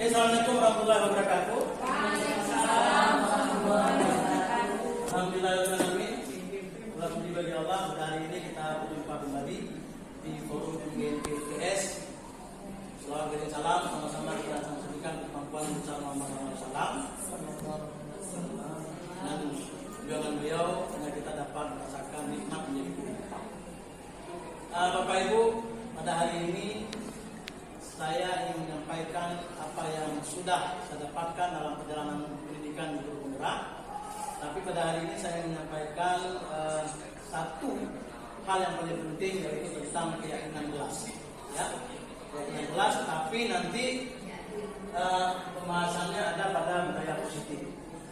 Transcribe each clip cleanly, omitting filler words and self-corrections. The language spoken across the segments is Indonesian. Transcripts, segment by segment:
Assalamualaikum warahmatullahi wabarakatuh. Waalaikumsalam warahmatullahi wabarakatuh. Alhamdulillahirrahmanirrahim. Puji bagi Allah, pada hari ini kita berjumpa kembali di forum MGPS. Selamat beri salam, sama-sama kita sampaikan kemampuan bersama salam. Dan perjuangan beliau hanya kita dapat merasakan nikmat menjadi guru. Bapak Ibu, pada hari ini saya ingin menyampaikan apa yang sudah saya dapatkan dalam perjalanan pendidikan di Guru Penggerak. Tapi pada hari ini saya menyampaikan satu hal yang paling penting, yaitu tentang keyakinan gelas. Ya, keyakinan gelas. Tapi nanti pembahasannya ada pada budaya positif.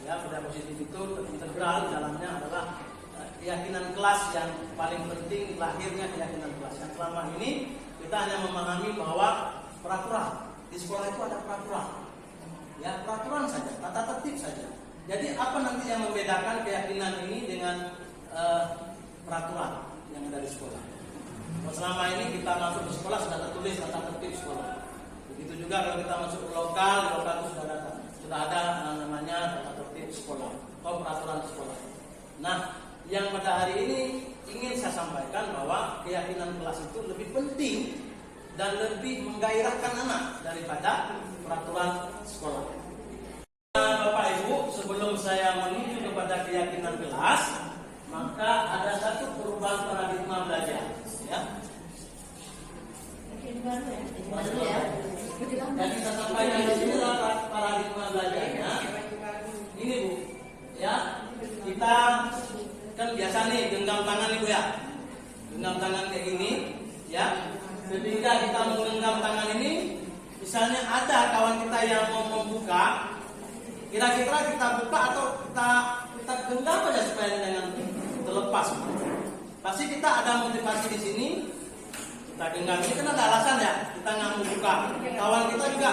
Ya, budaya positif itu integral dalamnya adalah keyakinan kelas yang paling penting, lahirnya keyakinan kelas. Yang selama ini kita hanya memahami bahwa peraturan di sekolah itu ada peraturan, ya peraturan saja, tata tertib saja. Jadi apa nanti yang membedakan keyakinan ini dengan peraturan yang ada di sekolah? Selama ini kita masuk ke sekolah sudah tertulis tata tertib sekolah. Begitu juga kalau kita masuk ke lokal itu sudah ada namanya tata tertib sekolah atau peraturan sekolah. Nah, yang pada hari ini ingin saya sampaikan bahwa keyakinan kelas itu lebih penting dan lebih menggairahkan anak daripada peraturan sekolah. Bapak Ibu, sebelum saya menuju kepada keyakinan kelas, maka ada satu perubahan paradigma belajar. Ya. Jadi saya sampaikan di sini adalah paradigma belajarnya. Ini Bu, ya kita kan biasa nih genggam tangan Ibu ya, genggam tangan kayak gini, ya. Ketika kita menggenggam tangan ini, misalnya ada kawan kita yang mau membuka, kira-kira kita buka atau kita genggam aja supaya dengan terlepas. Pasti kita ada motivasi di sini. Kita genggam ini kan ada alasan ya, kita nggak mau buka. Kawan kita juga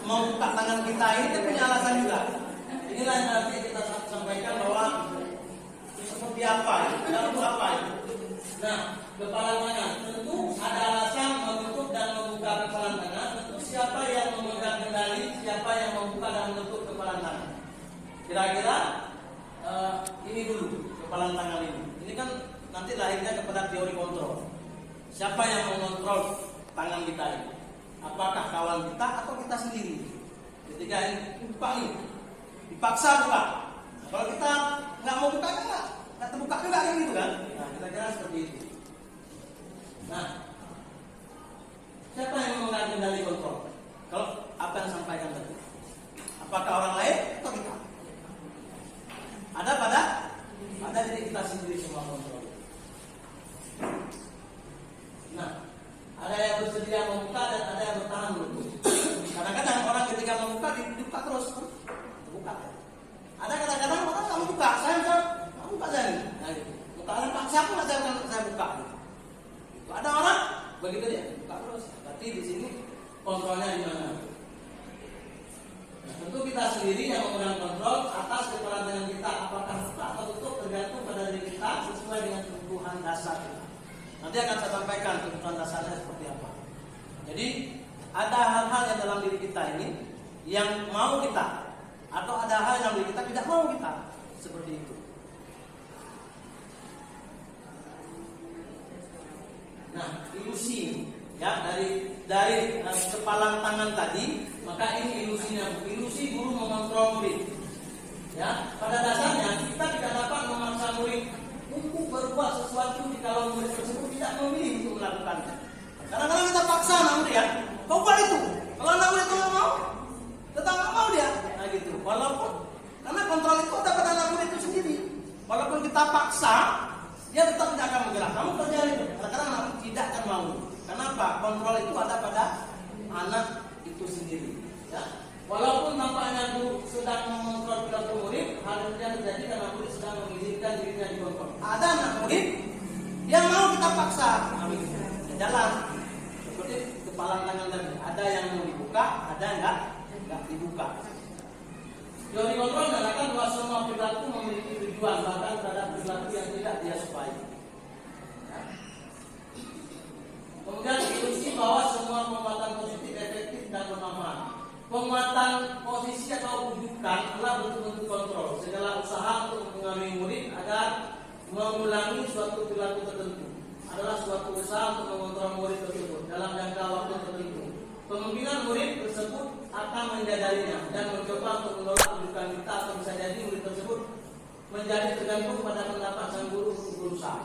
mau buka tangan kita ini kan punya alasan juga. Inilah yang nanti kita sampaikan bahwa seperti apa, untuk apa itu. Nah, kepala tangan tentu ada alasan menutup dan membuka kepala tangan. Tentu siapa yang memegang kendali, siapa yang membuka dan menutup kepala tangan. Kira-kira ini dulu kepala tangan ini. Ini kan nanti lahirnya kepada teori kontrol. Siapa yang mengontrol tangan kita ini? Apakah kawan kita atau kita sendiri? Ketika ini buka nih, dipaksa buka. Kalau kita nggak mau buka kan nggak terbuka juga kan gitu kan? Nah, kira-kira seperti itu. Nah, siapa yang memegang kendali kontrol? Kalau apa yang sampaikan tadi, apakah orang lain atau kita? Ada diri kita sendiri semua kontrol. Nah, ada yang bersedia membuka dan ada yang bertahan menutup. Kadang-kadang orang ketika membuka dibuka terus, terbuka. Ada kadang-kadang orang nggak buka, saya nggak buka saya nih. Nah, gitu. Buka orang paksa pun saya buka. Gitu. Ada orang begitu dia buka terus. Berarti di sini kontrolnya di mana? Nah, tentu kita sendiri yang memegang kontrol atas kepala tangan kita, apakah buka atau tutup tergantung pada diri kita sesuai dengan kebutuhan dasar kita. Nanti akan saya sampaikan kebutuhan dasarnya seperti apa. Jadi ada hal-hal yang dalam diri kita ini yang mau kita, atau ada hal yang diri kita tidak mau kita, seperti itu. Nah, ilusi ya dari kepala tangan tadi, maka ini ilusinya. Ilusi guru mengontrol murid. Ya, pada dasarnya kita tidak dapat memaksa murid untuk berbuat sesuatu jika murid tersebut tidak memilih untuk melakukannya. Kadang-kadang kita paksa anak murid ya, kau buat itu. Kalau anak murid itu nggak mau, tetap nggak mau dia. Nah gitu. Walaupun karena kontrol itu ada pada anak murid itu sendiri. Walaupun kita paksa, dia tetap tidak akan bergerak. Kamu kerjain itu. Kadang-kadang anak tidak akan mau. Kenapa? Kontrol itu ada pada anak itu sendiri. Ya. Walaupun nampaknya guru sedang mengontrol perilaku murid, hal itu yang terjadi karena murid sedang mengizinkan dirinya dikontrol. Ada anak murid yang mau kita paksa, jalan seperti kepala tangan tadi. Ada yang mau dibuka, ada yang nggak dibuka. Teori kontrol menyatakan bahwa semua perilaku memiliki tujuan, bahkan terhadap perilaku yang tidak dia sukai. Ya. Kemudian ilusi bahwa semua penguatan positif efektif dan bermanfaat. penguatan posisi atau rujukan adalah bentuk-bentuk kontrol segala usaha untuk mempengaruhi murid agar mengulangi suatu perilaku tertentu adalah suatu usaha untuk mengontrol murid tersebut dalam jangka waktu tertentu. Kemungkinan murid tersebut akan menyadarinya dan mencoba untuk menolak rujukan kita, atau bisa jadi murid tersebut menjadi tergantung pada pendapat sang guru untuk berusaha.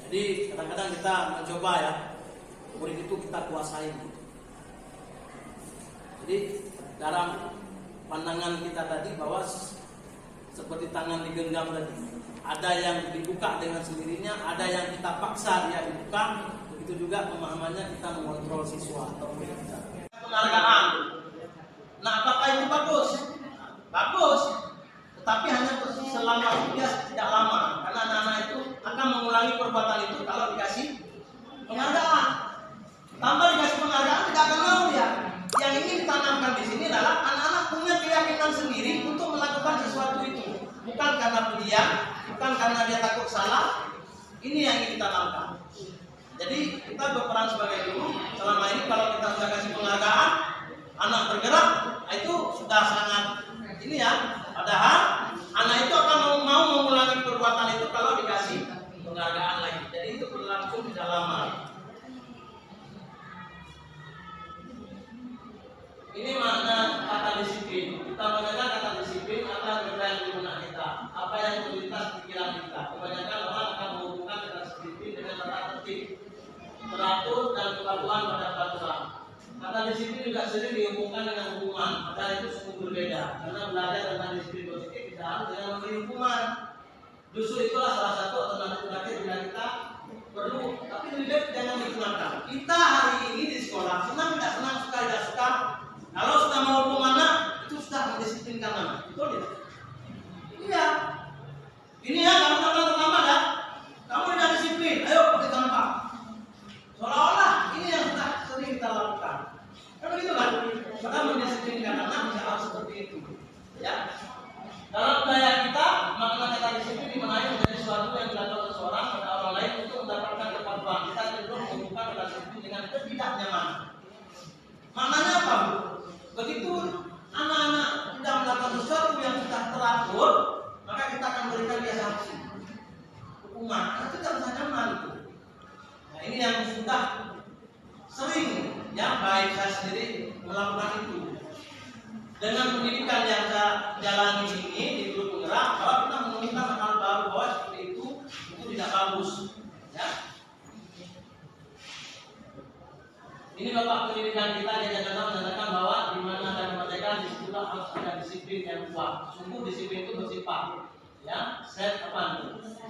Jadi kadang-kadang kita mencoba ya, murid itu kita kuasai. Jadi dalam pandangan kita tadi bahwa seperti tangan digenggam tadi, ada yang dibuka dengan sendirinya, ada yang kita paksa dia dibuka. Begitu juga pemahamannya kita mengontrol siswa atau murid kita. Penghargaan. Nah, apakah itu bagus? Bagus. Tetapi hanya selama dia tidak lama, karena anak-anak itu akan mengulangi perbuatan itu kalau dikasih penghargaan. Tanpa dikasih penghargaan tidak akan mau dia. Yang ingin ditanamkan di sini adalah anak-anak punya keyakinan sendiri untuk melakukan sesuatu itu, bukan karena pendiam, bukan karena dia takut salah. Ini yang ingin ditanamkan. Jadi kita berperan sebagai guru. Selama ini kalau kita sudah kasih penghargaan, anak bergerak, itu sudah sangat ini ya. Padahal anak itu akan mau mengulangi perbuatan itu kalau dikasih penghargaan lagi. Jadi itu berlangsung tidak lama. Ini makna kata disiplin. Kita mendengar kata disiplin akan berjalan di benak kita. Apa yang terlintas pikiran kita. Kebanyakan orang akan menghubungkan kata disiplin dengan tata tertib, teratur dan kepatuhan pada peraturan. Kata disiplin juga sering dihubungkan dengan hukuman. Padahal itu sungguh berbeda. Karena belajar tentang disiplin positif tidak harus dengan memberi hukuman. Justru itulah salah satu alternatif bila kita perlu. Tapi lebih baik jangan digunakan. Kita hari ini di sekolah senang tidak senang, suka tidak suka. Kalau sudah mau hukum anak, itu sudah mendisiplinkan anak. Betul tidak? Iya. Ini ya, kamu teman terlambat ya. Kamu tidak disiplin, ayo pakai tampak. Seolah-olah ini yang sudah sering kita lakukan. Kan begitu kan? Maka mendisiplinkan anak tidak harus seperti itu. Ya. Dalam budaya kita, makna kata disiplin dimaknai menjadi sesuatu yang dilakukan seseorang pada orang lain untuk mendapatkan kepatuhan. Kita cenderung menghubungkan kata disiplin dengan ketidaknyamanan. Maknanya apa, Bu? Begitu anak-anak tidak melakukan sesuatu yang sudah teratur, maka kita akan berikan dia sanksi, hukuman. Karena kita bisa nyaman. Nah, ini yang sudah sering ya, baik saya sendiri melakukan itu. Dengan pendidikan yang saya jalani ini di guru penggerak, kalau kita menemukan hal baru bahwa seperti itu tidak bagus. Ya. Ini Bapak pendidikan kita yang menyatakan bahwa di mana ada kemerdekaan, di situlah harus ada disiplin yang kuat. Sungguh disiplin itu bersifat ya, set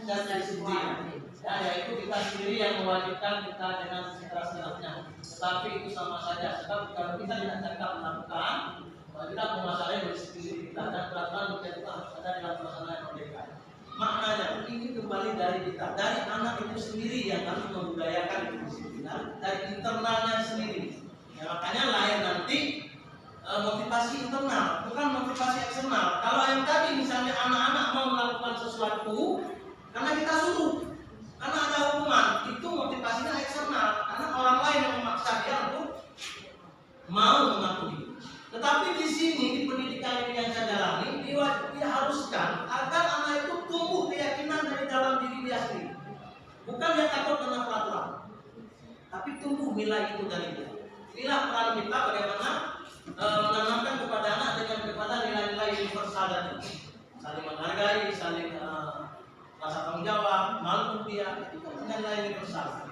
disiplin. Ya, yaitu kita sendiri yang mewajibkan kita dengan sekeras-kerasnya. Tetapi itu sama saja, sebab kalau kita tidak cakap melakukan, kita bermasalah disiplin diri kita dan peraturan kita harus ada dalam pelaksanaan kemerdekaan. Maknanya ini kembali dari kita, dari anak itu sendiri yang harus membudayakan kedisiplinan dari internalnya sendiri. Ya, makanya lain nanti motivasi internal, bukan motivasi eksternal. Kalau yang tadi misalnya anak-anak mau melakukan sesuatu karena kita suruh, karena ada hukuman, itu motivasinya eksternal, karena orang lain yang memaksa dia untuk mau mematuhi. Tetapi di sini di pendidikan ini yang saya jalani, diharuskan agar anak itu tumbuh keyakinan dari dalam diri dia sendiri. Bukan dia takut kena peraturan, tapi tumbuh nilai itu dari dia. Inilah peran kita bagaimana menanamkan kepada anak kepada nilai-nilai universal tadi, saling menghargai, saling rasa tanggung jawab, malu dia, itu kan nilai universal.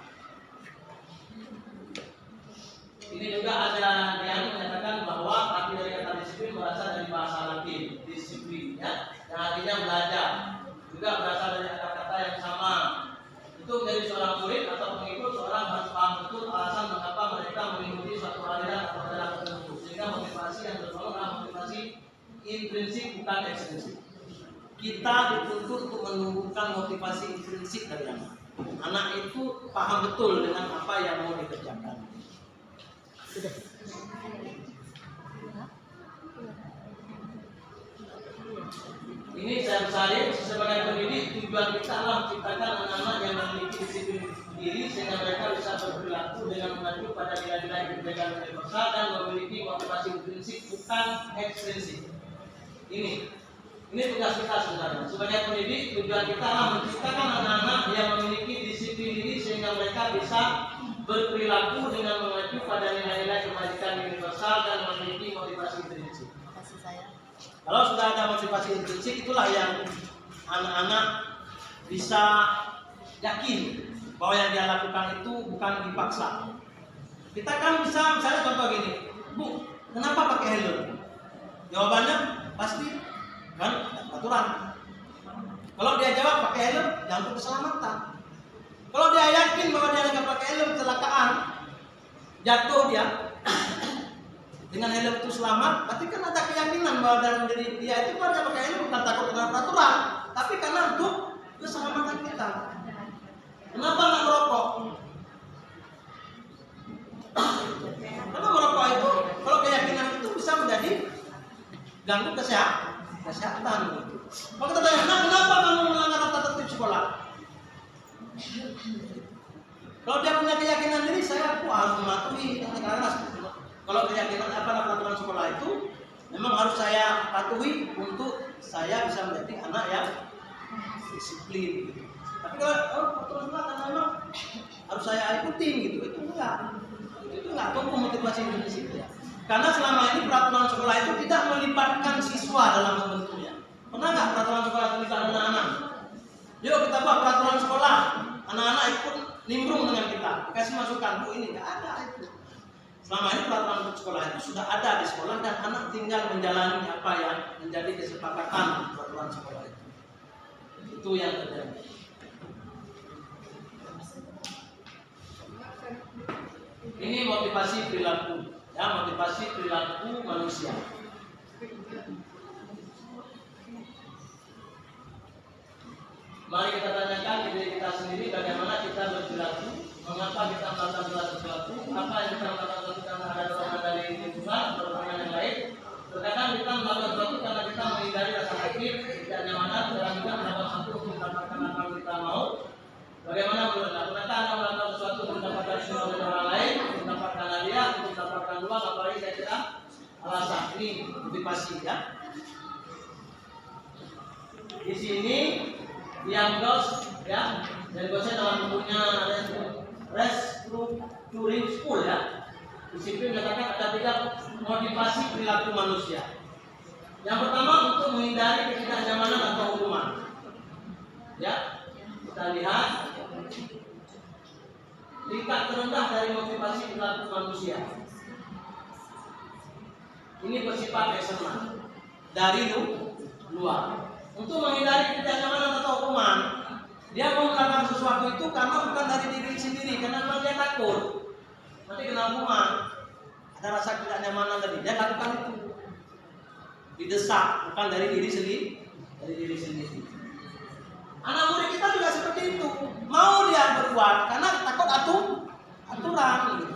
Ini juga ada yang menyatakan bahwa arti dari kata disiplin berasal dari bahasa Latin, disiplin, ya, yang artinya belajar. Juga berasal dari kata-kata yang sama. Itu menjadi seorang murid atau pengikut, seorang harus paham betul alasan mengapa mereka mengikuti suatu aliran atau ajaran tertentu. Sehingga motivasi yang tertolong adalah motivasi intrinsik bukan ekstrinsik. Kita dituntut untuk menumbuhkan motivasi intrinsik dari anak. Anak itu paham betul dengan apa yang mau dikerjakan. Sudah. Ini saya bersalin sebagai pendidik, tujuan kita adalah menciptakan anak-anak yang memiliki disiplin diri sehingga mereka bisa berperilaku dengan mengacu pada nilai-nilai kebijakan universal dan memiliki motivasi intrinsik bukan ekstrinsik. Ini tugas kita sebenarnya. Sebagai pendidik, tujuan kita adalah menciptakan anak-anak yang memiliki disiplin diri sehingga mereka bisa berperilaku dengan mengacu pada nilai-nilai kebajikan universal dan memiliki motivasi intrinsik. Kalau sudah ada motivasi intrinsik, itulah yang anak-anak bisa yakin bahwa yang dia lakukan itu bukan dipaksa. Kita kan bisa, misalnya contoh gini, Bu, kenapa pakai helm? Jawabannya pasti kan aturan. Kalau dia jawab pakai helm, ya untuk keselamatan. Kalau dia yakin bahwa dia nggak pakai helm, kecelakaan, jatuh dia dengan helm itu selamat, berarti kan ada keyakinan bahwa dalam diri dia itu kan pakai helm bukan takut dengan peraturan, tapi karena untuk keselamatan kita. Kenapa nggak merokok? Karena merokok itu, kalau keyakinan itu bisa menjadi ganggu kesehatan. Kalau kita tanya, nah kenapa kamu melanggar tata tertib sekolah? Kalau dia punya keyakinan diri, saya harus mematuhi karena kalau keyakinan peraturan sekolah itu memang harus saya patuhi untuk saya bisa menjadi anak yang disiplin. Tapi kalau peraturan sekolah karena memang harus saya ikutin gitu, itu enggak tunggu motivasi intrinsik ya. Karena selama ini peraturan sekolah itu tidak melibatkan siswa dalam membentuknya. Pernah nggak peraturan sekolah terlibat anak-anak? Yuk kita buat peraturan sekolah, anak-anak ikut nimbrung dengan kita, kasih masukan, Bu ini nggak ada itu. Selama ini peraturan sekolah itu sudah ada di sekolah dan anak tinggal menjalani apa yang menjadi kesepakatan peraturan sekolah itu. Itu yang terjadi. Ini motivasi perilaku, ya motivasi perilaku manusia. Mari kita tanyakan diri kita sendiri bagaimana kita berperilaku, mengapa kita melakukan sesuatu, apa yang kita lakukan karena ada dorongan dari lingkungan, dorongan yang lain. Terkadang kita melakukan sesuatu karena kita menghindari rasa sakit, tidak nyamanan, dan juga melakukan sesuatu untuk mendapatkan apa yang kita mau. Bagaimana menurut Anda? Apakah Anda melakukan sesuatu untuk mendapatkan semua dari orang lain, untuk mendapatkan hadiah, untuk mendapatkan uang, apalagi saya kira alasan ini motivasi ya. Di sini Diamdos ya, dari dosen dalam bukunya Restructuring School ya. Disiplin mengatakan ada 3 motivasi perilaku manusia. Yang pertama untuk menghindari ketidaknyamanan atau hukuman. Ya, kita lihat tingkat terendah dari motivasi perilaku manusia. Ini bersifat eksternal dari luar. Untuk menghindari ketidaknyamanan atau hukuman, dia mau melakukan sesuatu itu karena bukan dari diri sendiri, karena memang dia takut nanti kena hukuman. Ada rasa ketidaknyamanan tadi, dia lakukan itu didesak, bukan dari diri sendiri. Anak murid kita juga seperti itu, mau dia berbuat karena takut aturan gitu.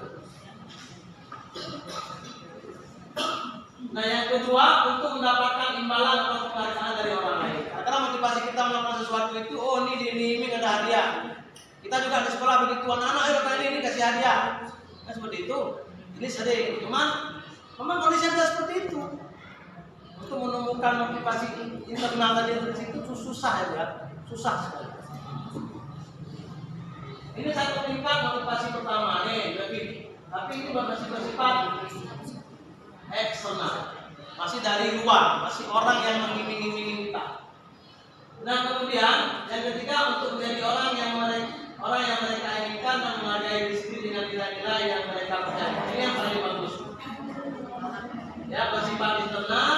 Nah yang kedua untuk mendapatkan imbalan atau penghargaan dari orang lain. Karena motivasi kita melakukan sesuatu itu, oh ini ada hadiah. Kita juga di sekolah begitu, anak-anak ayo kali ini kasih hadiah. Nah seperti itu. Ini sering, cuman memang kondisi kita seperti itu. Untuk menemukan motivasi internal tadi itu susah ya, susah sekali. Ini satu tingkat motivasi pertama nih, tapi ini masih bersifat eksternal, masih dari luar, masih orang yang mengiming-iming kita. Nah kemudian yang ketiga untuk menjadi orang yang mereka inginkan dan menghargai diri dengan nilai-nilai yang mereka percaya. Ini yang paling bagus. Ya bersifat internal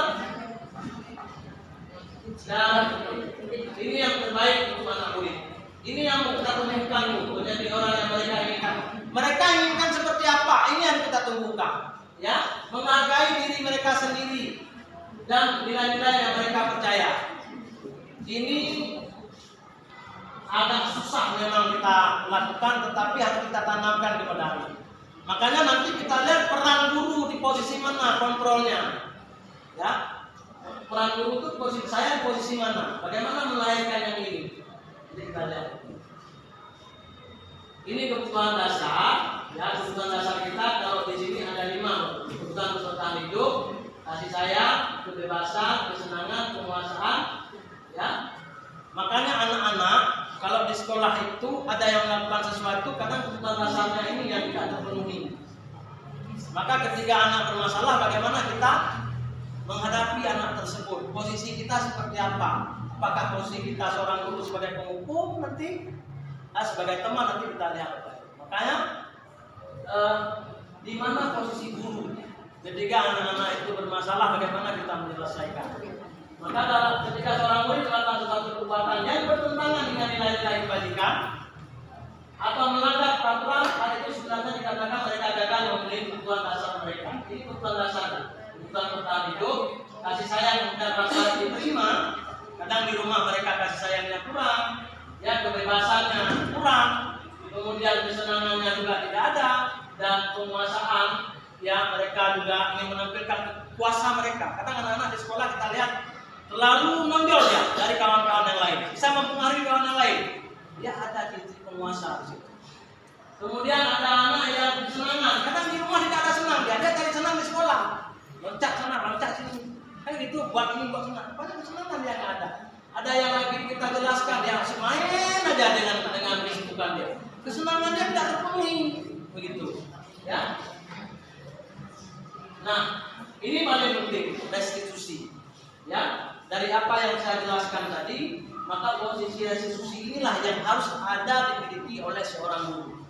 dan ini yang terbaik untuk anak murid. Ini yang kita tumbuhkan menjadi orang yang mereka inginkan. Mereka inginkan seperti apa? Ini yang kita tumbuhkan. Ya, menghargai diri mereka sendiri dan nilai-nilai yang mereka percaya. Ini agak susah memang kita lakukan, tetapi harus kita tanamkan kepada anak. Makanya nanti kita lihat peran guru di posisi mana kontrolnya. Ya, peran guru itu posisi saya di posisi mana? Bagaimana melahirkan yang ini? Jadi kita lihat. Ini kebutuhan dasar, ya kebutuhan dasar kita. Kalau di sini ada 5 kebutuhan bertahan hidup, kasih sayang, kebebasan, kesenangan, penguasaan, ya. Makanya anak-anak kalau di sekolah itu ada yang melakukan sesuatu, kadang kebutuhan dasarnya ini yang tidak terpenuhi. Maka ketika anak bermasalah, bagaimana kita menghadapi anak tersebut? Posisi kita seperti apa? Apakah posisi kita seorang guru sebagai penghukum nanti? Sebagai teman nanti kita lihat. Makanya di mana posisi guru ketika anak-anak itu bermasalah, bagaimana kita menyelesaikan? Maka ketika seorang murid melakukan sesuatu perbuatan yang bertentangan dengan nilai-nilai kebajikan atau melanggar peraturan, hal itu sebenarnya dikatakan mereka gagal memenuhi kebutuhan dasar mereka. Ini kebutuhan dasar, kebutuhan bertahan hidup, kasih sayang dan rasa diterima. Kadang di rumah mereka kasih sayangnya kurang, ya kebebasannya kurang, kemudian kesenangannya juga tidak ada, dan penguasaan, ya mereka juga ingin menampilkan kuasa mereka. Kadang anak-anak di sekolah kita lihat terlalu menonjol ya dari kawan-kawan yang lain, bisa mempengaruhi kawan yang lain. Dia ada titik penguasa di situ. Kemudian ada anak yang kesenangan, kadang di rumah tidak ada senang, dia cari senang di sekolah, loncat sana, loncat sini, kan gitu, buat ini buat senang. Padahal kesenangan dia nggak ada. Ada yang lagi kita jelaskan, dia main aja dengan kesibukan dia. Kesenangan dia tidak terpenuhi, begitu, ya. Nah, ini paling penting, restitusi, ya. Dari apa yang saya jelaskan tadi, maka posisi restitusi inilah yang harus ada dimiliki oleh seorang guru.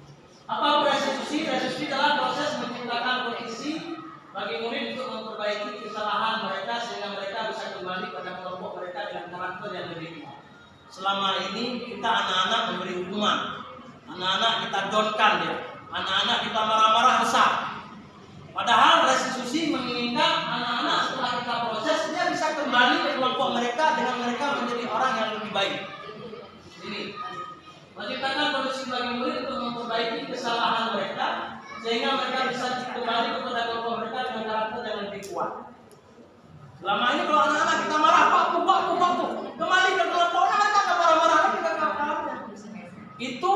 Apa restitusi? Restitusi adalah proses menciptakan kondisi bagi murid untuk memperbaiki kesalahan mereka sehingga mereka bisa kembali pada kelompok mereka dengan karakter yang lebih kuat. Selama ini kita anak-anak memberi hukuman, anak-anak kita downkan dia, anak-anak kita marah-marah besar. Padahal restitusi menginginkan anak-anak setelah kita proses dia bisa kembali ke kelompok mereka dengan mereka menjadi orang yang lebih baik. Ini menciptakan kondisi bagi murid untuk memperbaiki kesalahan mereka sehingga mereka bisa kembali kepada kelompok mereka dengan karakter yang lebih kuat. Selama ini kalau anak-anak kita marah, baku, kembali ke kelompoknya mereka akan marah-marah lagi ke kawan-kawannya. Itu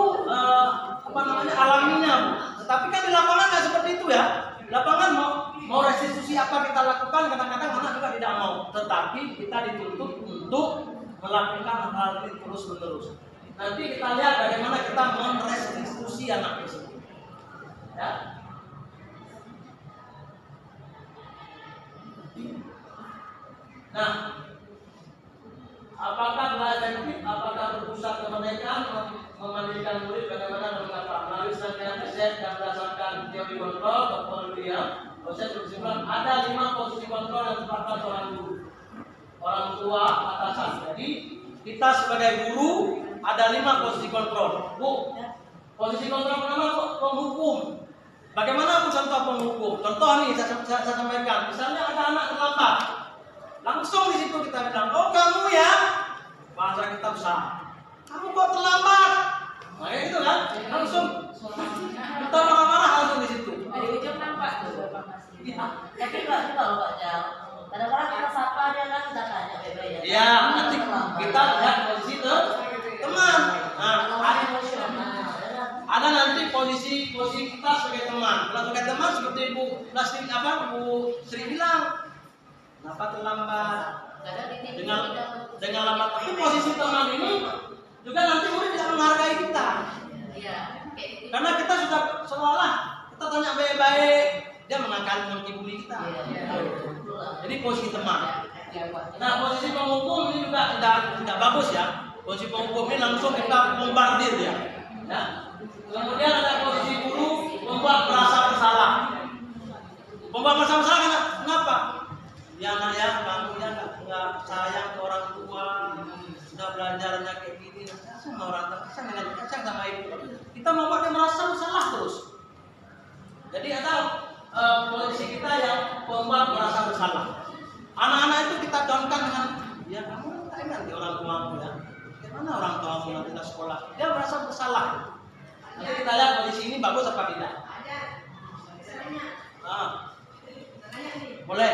alaminya. Tetapi kan di lapangan nggak seperti itu ya. Di lapangan mau restitusi apa kita lakukan, kadang-kadang anak juga tidak mau. Tetapi kita dituntut untuk melakukan hal ini terus-menerus. Nanti kita lihat bagaimana kita merestitusi anak tersebut. Ya. Nah, apakah belajar efektif? Apakah berpusat kemerdekaan memandikan murid bagaimana mengapa? Melalui serangkaian riset dan berdasarkan teori kontrol, Dr. William, proses berkesimpulan ada 5 posisi kontrol yang terdapat seorang guru, orang tua, atasan. Jadi kita sebagai guru ada 5 posisi kontrol. Posisi kontrol pertama penghukum. Bagaimana contoh penghukum? Contoh nih saya sampaikan. Misalnya ada anak terlambat, langsung di situ kita bilang, oh kamu ya, bahasa kita besar, kamu kok terlambat? Nah itu kan, langsung kita marah-marah langsung di situ. Dari ujung nampak tuh Bapak Masih. Tapi enggak juga Pak Jal. Kadang-kadang kita sapa dia kan kita tanya bebek. Ya, nanti kita lihat posisi teman. Nah, ada nanti posisi kita sebagai teman. Kalau sebagai teman seperti Bu Sri bilang, kenapa terlambat? Dengan lambat. Tapi posisi teman ini juga nanti murid bisa menghargai kita. Iya. Karena kita sudah seolah kita tanya baik-baik, dia mengkibuli kita. Jadi posisi teman. Nah, posisi penghukum ini juga tidak bagus ya. Posisi penghukum ini langsung kita bombardir dia. Ya. Kemudian ada posisi guru membuat merasa bersalah. Membuat merasa bersalah kenapa? Ya nak ya, kamu ya nggak sayang ke orang tua, sudah belajarnya kayak gini, sama orang tua, sama ibu. Kita membuat dia merasa bersalah terus. Jadi ada posisi kita yang membuat merasa bersalah. Anak-anak itu kita downkan dengan, ya kamu tak ingat di orang tuamu ya. Bagaimana orang tuamu nanti kita sekolah? Dia merasa bersalah. Nanti kita lihat posisi ini bagus apa tidak. Boleh.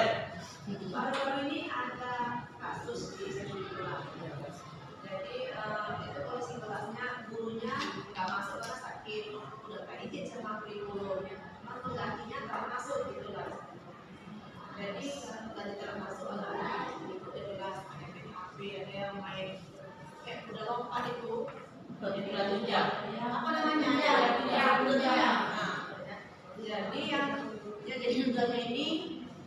Baru-baru ini ada kasus di sekolah. Jadi itu polisi kelasnya gurunya nggak masuk karena sakit. Jadi tadi termasuk anak-anak itu adalah main HP, ada yang main kayak udah lompat itu. Jadi lanjutnya. Apa namanya ya? Jadi yang ya jadi nundanya ini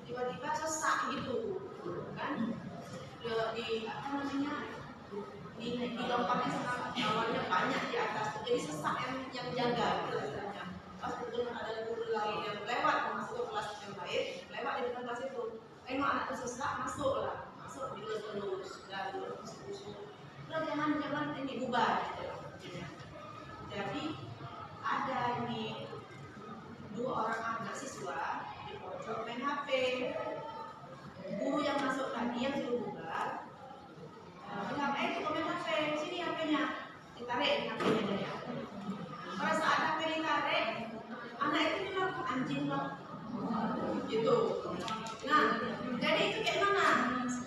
tiba-tiba sesak gitu, kan? Di apa namanya? Di lompatnya sama awalnya banyak di atas, jadi sesak yang jaga gitu istilahnya. Pas kebetulan ada guru lain yang lewat masuk ke kelas yang lain, lewat di depan kelas itu, tengok anak sesak masuk dilus-lus, dan busuk-busuk. Udah jangan ini bubar gitu. Jadi ada ini 2 orang anak siswa di pojok main HP. Guru yang masuk tadi yang suruh bubar bilang, itu main HP, sini HP-nya, ditarik HP-nya dia. Pada saat HP ditarik, anak itu bilang, anjing loh, gitu. Nah, jadi itu kayak mana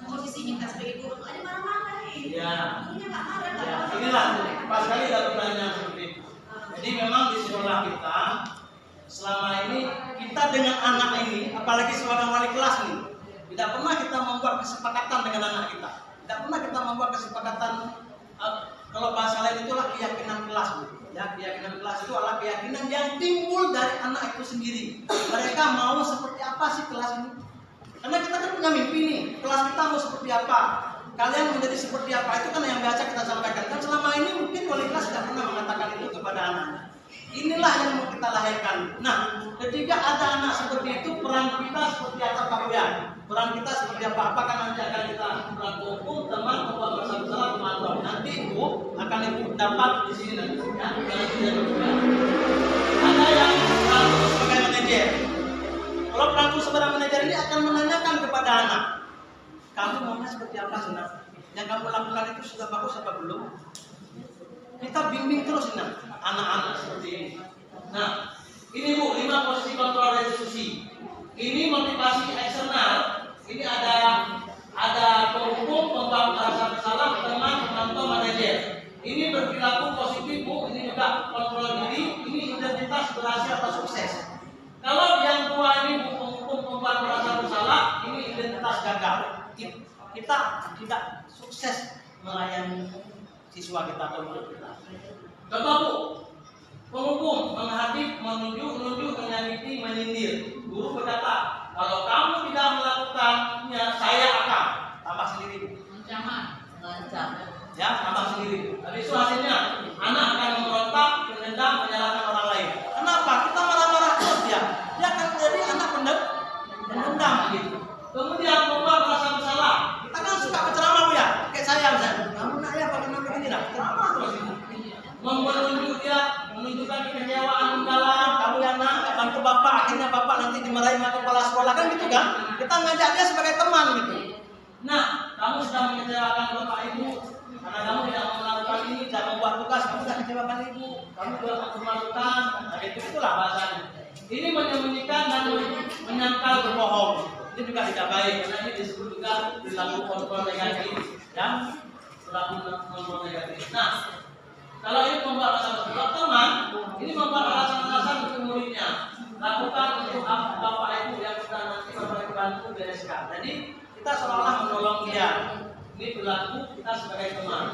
posisi kita sebagai guru? Ada marah-marah nih. Ya. Gurunya nggak marah, nggak Ya, marah. inilah pas kali ada pertanyaan seperti itu. Jadi memang di sekolah kita selama ini kita dengan anak ini, apalagi seorang wali kelas nih, tidak pernah kita membuat kesepakatan dengan anak kita. Tidak pernah kita membuat kesepakatan kalau bahasa lain itulah keyakinan kelas, Bu. Ya, keyakinan kelas itu adalah keyakinan yang timbul dari anak itu sendiri. Mereka mau seperti apa sih kelas ini? Karena kita kan punya mimpi nih, kelas kita mau seperti apa? Kalian menjadi seperti apa? Itu kan yang biasa kita sampaikan. Kan selama ini mungkin wali kelas tidak pernah mengatakan itu kepada anak. Inilah yang mau kita lahirkan. Nah, ketika ada anak seperti itu, peran kita seperti apa, Pak Buya? Peran kita seperti apa? Apakah nanti akan kita hukum, teman, membuat masalah, memantau? Nanti Ibu akan Ibu dapat di sini nanti. Ya, ada yang peran sebagai manajer. Kalau peran sebagai manajer ini akan menanyakan kepada anak, kamu maunya seperti apa sih, Nak? Yang kamu lakukan itu sudah bagus apa belum? Kita bimbing terus nih anak-anak seperti ini. Nah, ini Bu, 5 posisi kontrol restitusi. Ini motivasi eksternal. Ini ada penghukum, pembuat merasa bersalah, teman, pemantau, manajer. Ini berperilaku positif Bu. Ini juga kontrol diri. Ini identitas berhasil atau sukses. Kalau yang 2 ini Bu, penghukum, pembuat merasa bersalah, ini identitas gagal. Kita tidak sukses melayani siswa kita atau murid kita. Contoh Bu, penghukum, menghadap, menunjuk, menyakiti, menyindir. Guru berkata, kalau kamu tidak melakukannya, saya akan tambah sendiri. Mengancam. Ya, tambah sendiri. Habis itu hasilnya, anak akan memberontak, mendendam, menyalahkan orang lain. Kenapa? Kita marah-marah terus dia. Dia akan menjadi anak pendendam gitu. Kemudian membuat merasa bersalah. Kita kan suka berceramah Bu ya, kayak saya misalnya. Kamu nak ya pakai nama ini dah. Ceramah terus itu. Menunjuk dia, menunjukkan kekecewaan mendalam. Kamu yang nak, gak bantu bapak, akhirnya bapak nanti dimarahin sama kepala sekolah kan gitu kan? Kita ngajak dia sebagai teman gitu. Nah, kamu sudah mengecewakan bapak ibu karena kamu tidak melakukan ini, tidak membuat tugas, kamu sudah kecewakan ibu, kamu juga mempermalukan. Nah, itulah bahasanya. Ini menyembunyikan dan menyangkal berbohong. Ini juga tidak baik karena ini disebut juga perilaku kontrol negatif dan perilaku kontrol negatif. Nah, kalau ini membuat alasan teman, ini membuat alasan-alasan untuk muridnya. Lakukan untuk bapak ibu yang sudah nanti bapak ibu bantu bereskan. Jadi kita seolah-olah menolong dia. Ini berlaku kita sebagai teman.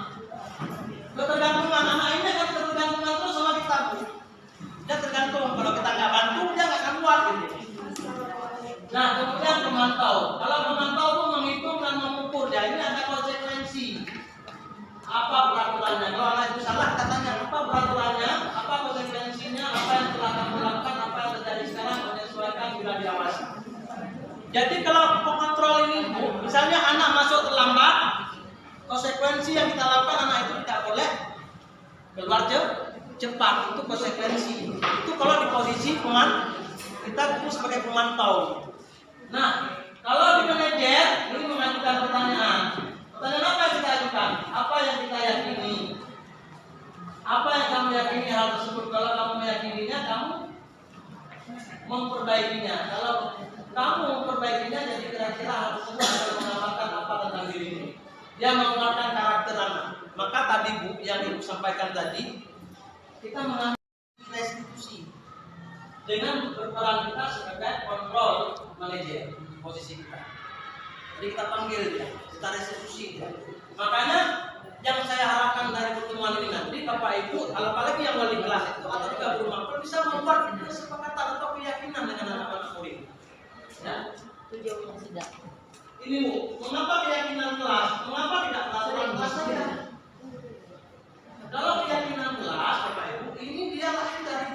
Ketergantungan anak ini akan ketergantungan terus sama kita. Dia tergantung. Kalau kita nggak bantu, dia nggak akan kuat. Gitu. Nah, kemudian pemantau. Kalau pemantau itu menghitung dan mengukur, ya ini ada konsekuensi. Apa peraturannya? Kalau anak itu salah, kita tanya apa peraturannya, apa konsekuensinya, apa yang telah kamu lakukan, apa yang terjadi sekarang, menyesuaikan bila diawasi. Jadi kalau pengontrol ini, Bu, misalnya anak masuk terlambat, konsekuensi yang kita lakukan anak itu tidak boleh keluar cepat. Itu konsekuensi. Itu kalau di posisi kita itu sebagai pemantau. Nah, kalau di manajer ini mengajukan pertanyaan. Pertanyaan apa yang kita ajukan? Apa yang kita yakini? Apa yang kamu yakini hal tersebut? Kalau kamu meyakininya, kamu memperbaikinya. Kalau kamu memperbaikinya, jadi kira-kira hal tersebut akan mengamalkan apa tentang dirimu. Dia mengeluarkan karakter anak. Maka tadi Bu, yang Ibu sampaikan tadi, kita mengambil restitusi dengan berperan kita sebagai kontrol manajer. posisi kita. Jadi kita panggil dia, kita restitusi dia. Makanya yang saya harapkan dari pertemuan ini nanti Bapak Ibu, apalagi yang wali kelas itu atau juga guru mapel bisa membuat kesepakatan atau keyakinan dengan anak-anak murid. Ya. Tujuan sudah. Ini Bu, mengapa keyakinan kelas? Mengapa tidak peraturan kelas saja? Kalau keyakinan kelas, Bapak Ibu, ini dia lahir dari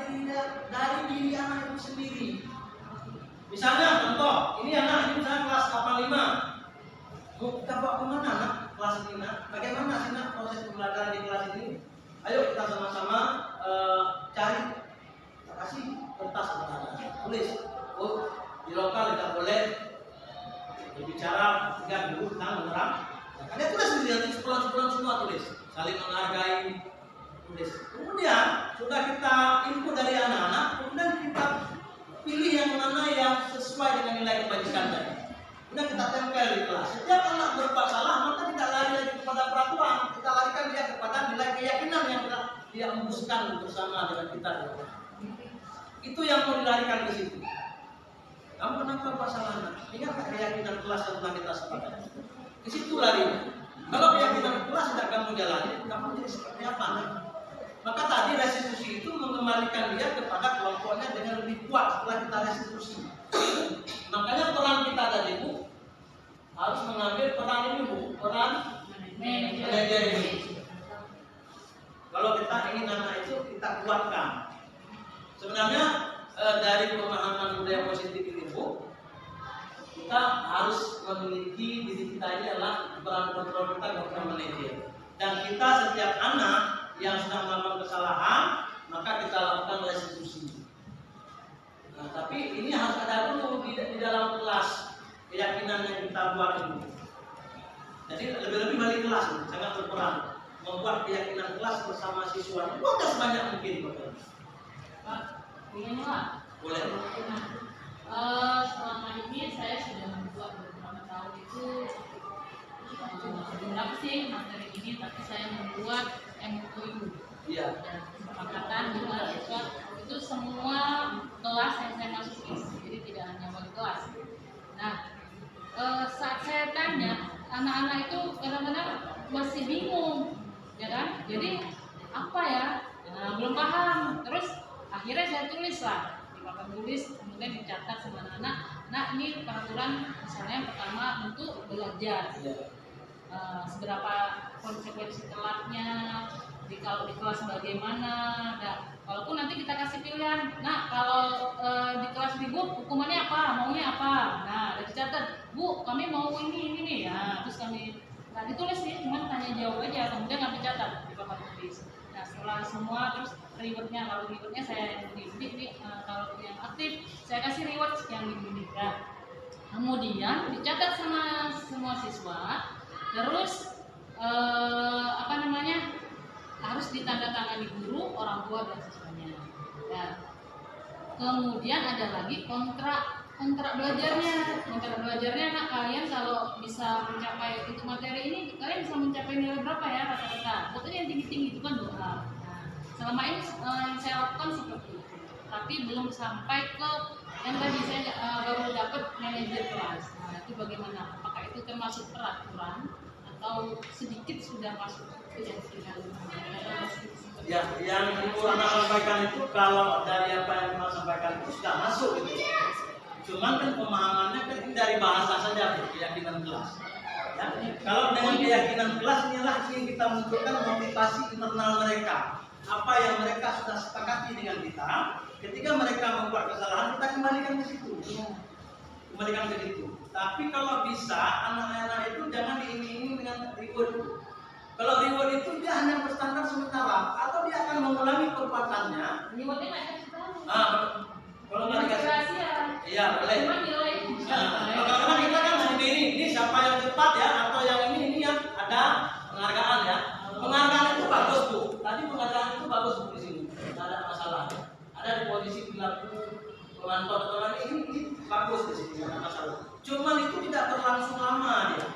diri anak itu sendiri. Misalnya contoh, ini anak ini misalnya kelas 85. Mau kita bawa kemana anak kelas ini nak? Bagaimana sih nak proses pembelajaran di kelas ini? Ayo kita sama-sama cari. Kita kasih kertas kepada anak, tulis. Oh, di lokal tidak boleh berbicara hingga dulu tentang menerang. Ada tulis sendiri nanti sekolah-sekolah semua tulis, saling menghargai, tulis. Kemudian sudah kita input dari anak-anak, kemudian kita pilih yang mana yang sesuai dengan nilai kebajikan tadi. Kemudian kita tempel di kelas. Setiap anak berbuat salah, maka tidak lari lagi kepada peraturan, kita larikan dia kepada nilai keyakinan yang dia embuskan bersama dengan kita. Itu yang mau dilarikan ke situ. Kamu kenapa Pak salah? Ingat keyakinan kelas yang telah kita sepakati. Ke situ larinya. Kalau keyakinan kelas tidak kamu jalani, kamu jadi seperti apa? Maka tadi restitusi itu mengembalikan dia kepada kelompoknya dengan lebih kuat setelah kita restitusi. Makanya peran kita tadi Bu harus mengambil peran ini Bu, peran manajer ini. Kalau kita ingin anak itu kita kuatkan. Sebenarnya dari pemahaman budaya positif ini Bu, kita harus memiliki diri kita ini adalah peran kontrol kita kepada manajer. Dan kita setiap anak yang sedang melakukan kesalahan, maka kita lakukan restitusi. Nah, tapi ini harus ada dulu di dalam kelas keyakinan yang kita buat ini. Jadi lebih-lebih balik kelas sangat berperan membuat keyakinan kelas bersama siswa. Buatlah sebanyak mungkin Bapak. Pak, ini Pak. Boleh. Selama ini saya sudah membuat beberapa tahun itu berapa sih materi ini, tapi saya membuat MOU. Iya. Dan kesepakatan dengan siswa itu semua kelas yang saya masuki, jadi tidak hanya wali kelas. Nah, saat saya tanya, anak-anak itu kadang-kadang masih bingung, ya kan? Jadi apa ya? Nah, belum paham. Terus akhirnya saya tulis lah, di papan tulis, kemudian dicatat sama anak-anak. Nah, ini peraturan misalnya yang pertama untuk belajar. Seberapa konsekuensi telatnya, kalau di kelas bagaimana. Nah, walaupun nanti kita kasih pilihan. Nah, kalau di kelas ribut hukumannya apa, maunya apa. Nah, ada dicatat, Bu, kami mau ini nih. Ya, terus kami nggak ditulis sih, cuma tanya jawab aja. Kemudian kami catat di papan tulis. Nah, setelah semua terus rewardnya, kalau rewardnya saya yang ini kalau yang aktif saya kasih reward yang ini. Nah, kemudian dicatat sama semua siswa. Terus harus ditandatangani guru, orang tua dan siswanya. Nah, kemudian ada lagi kontrak belajarnya. Kontrak belajarnya, nah kalian kalau bisa mencapai itu materi ini, kalian bisa mencapai nilai berapa ya rata-rata? Pokoknya yang tinggi-tinggi itu kan doa. Nah, selama ini yang saya lakukan seperti itu. Tapi belum sampai ke yang tadi saya baru dapat manajer kelas. Nah, itu bagaimana? Apakah itu termasuk peraturan atau sedikit sudah masuk ke yang tinggal? Ya, yang Ibu Rana sampaikan itu kalau dari apa yang Ibu sampaikan itu sudah masuk gitu. Cuman kan pemahamannya kan dari bahasa saja, keyakinan kelas. Ya, kalau dengan keyakinan kelas inilah yang kita munculkan motivasi internal mereka. Apa yang mereka sudah sepakati dengan kita, ketika mereka membuat kesalahan kita kembalikan ke situ. Kembalikan ke situ. Tapi kalau bisa anak-anak itu jangan diiming-iming dengan reward. Kalau reward itu dia hanya berstandar sementara atau dia akan mengulangi perbuatannya. Rewardnya nggak kasih tahu. Kalau nggak dikasih, iya boleh. Cuma nilai. Karena kita kan ini siapa yang cepat ya atau yang ini yang ada penghargaan ya. Penghargaan itu bagus Bu. Tadi penghargaan itu bagus Bu di sini. Tidak ada masalah. Ada di posisi perilaku penonton orang ini bagus di sini, tidak ada masalah. Cuman itu tidak berlangsung lama dia.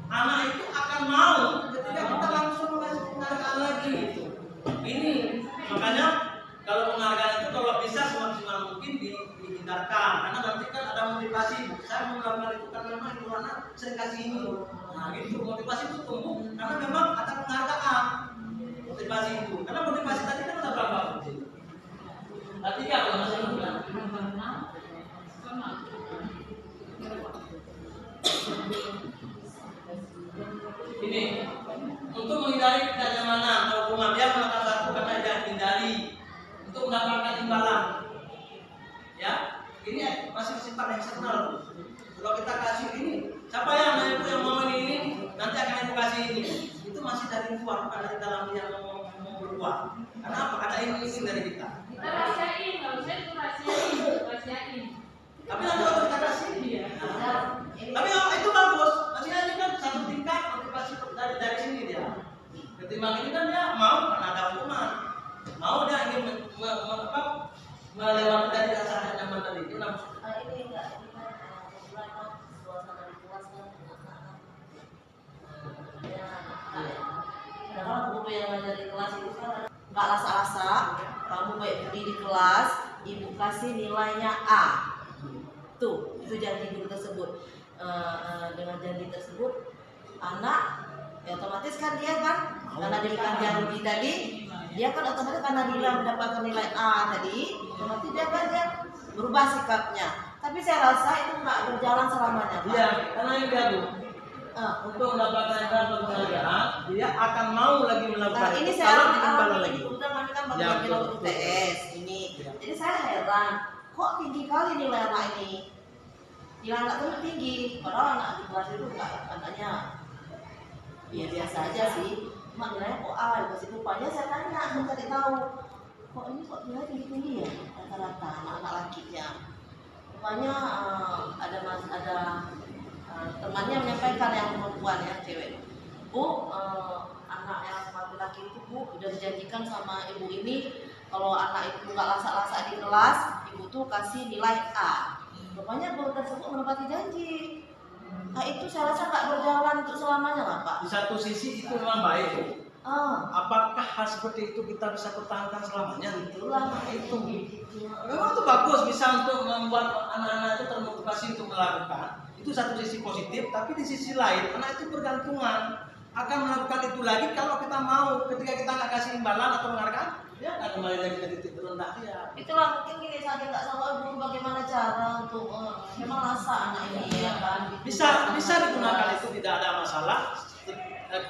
Anak itu akan mau ketika kita langsung mengasih penghargaan lagi itu. Ini makanya kalau penghargaan itu kalau bisa semaksimal mungkin dihindarkan karena nanti kan ada motivasi. Saya mau melakukan itu sering kasih ini. Nah gitu, motivasi itu tumbuh karena memang ada penghargaan motivasi itu. Karena motivasi tadi kan udah berapa? Tadi kan kalau masih bulan. Ini untuk menghindari kejahatan atau hukuman dia melakukan satu karena dia hindari untuk mendapatkan imbalan. Ya, ini masih sifat eksternal. Kalau kita kasih ini, siapa yang mau ini nanti akan ibu kasih ini. Itu masih dari luar, bukan dari dalam yang mau berbuat. Karena apa? Ada ini dari kita. Kita rahasiain, kalau saya itu rahasiain. Tapi nanti kalau kita kasih dia. Tapi itu bagus. Maksudnya ini kan satu tingkat motivasi dari sini dia. Ketimbang ini kan dia mau karena ada hukuman. Mau dia ingin melewati dari rasa nyaman tadi itu langsung. Ini enggak suasana di kelas kan anak-anak. Guru yang ngajar di kelas itu kan nggak rasa-rasa. Kamu baik berdiri di kelas, ibu kasih nilainya A. Tuh, itu janji guru tersebut. Dengan janji tersebut, anak ya otomatis kan dia kan karena diberikan janji tadi, dia kan otomatis karena dia mendapatkan nilai A tadi, otomatis dia kan dia berubah sikapnya. Tapi saya rasa itu nggak berjalan selamanya, Pak. Iya, karena yang dia untuk mendapatkan penghargaan, dia akan mau lagi melakukan. Nah, ini kalau saya diimbalan alami, kebetulan kami kan baru lagi lomba UTS ini. Jadi saya heran, kok tinggi kali nilai anak ini? Nilai anak itu tinggi, padahal anak di kelas itu enggak, anaknya ya biasa aja sih. Cuma nilainya kok A, dikasih rupanya saya tanya, saya cari tahu, kok ini kok nilai tinggi-tinggi ya rata-rata anak-anak lakinya. Rupanya ada temannya menyampaikan yang perempuan ya cewek, Bu, anak yang laki-laki itu Bu udah dijanjikan sama ibu ini kalau anak itu nggak lasak-lasak di kelas, ibu tuh kasih nilai A. Rupanya guru tersebut menepati janji. Nah itu saya rasa nggak berjalan untuk selamanya lah Pak. Di satu sisi itu memang baik. Apakah hal seperti itu kita bisa pertahankan selamanya? Itulah itu. Memang itu bagus bisa untuk membuat anak-anak itu termotivasi untuk melakukan. Itu satu sisi positif, tapi di sisi lain anak itu bergantungan akan melakukan itu lagi kalau kita mau. Ketika kita nggak kasih imbalan atau menghargai, dia akan kembali lagi ke titik terendah dia. Itulah mungkin gini saja nggak sama guru bagaimana cara untuk memang rasa anak ini ya kan. Bisa digunakan itu tidak ada masalah.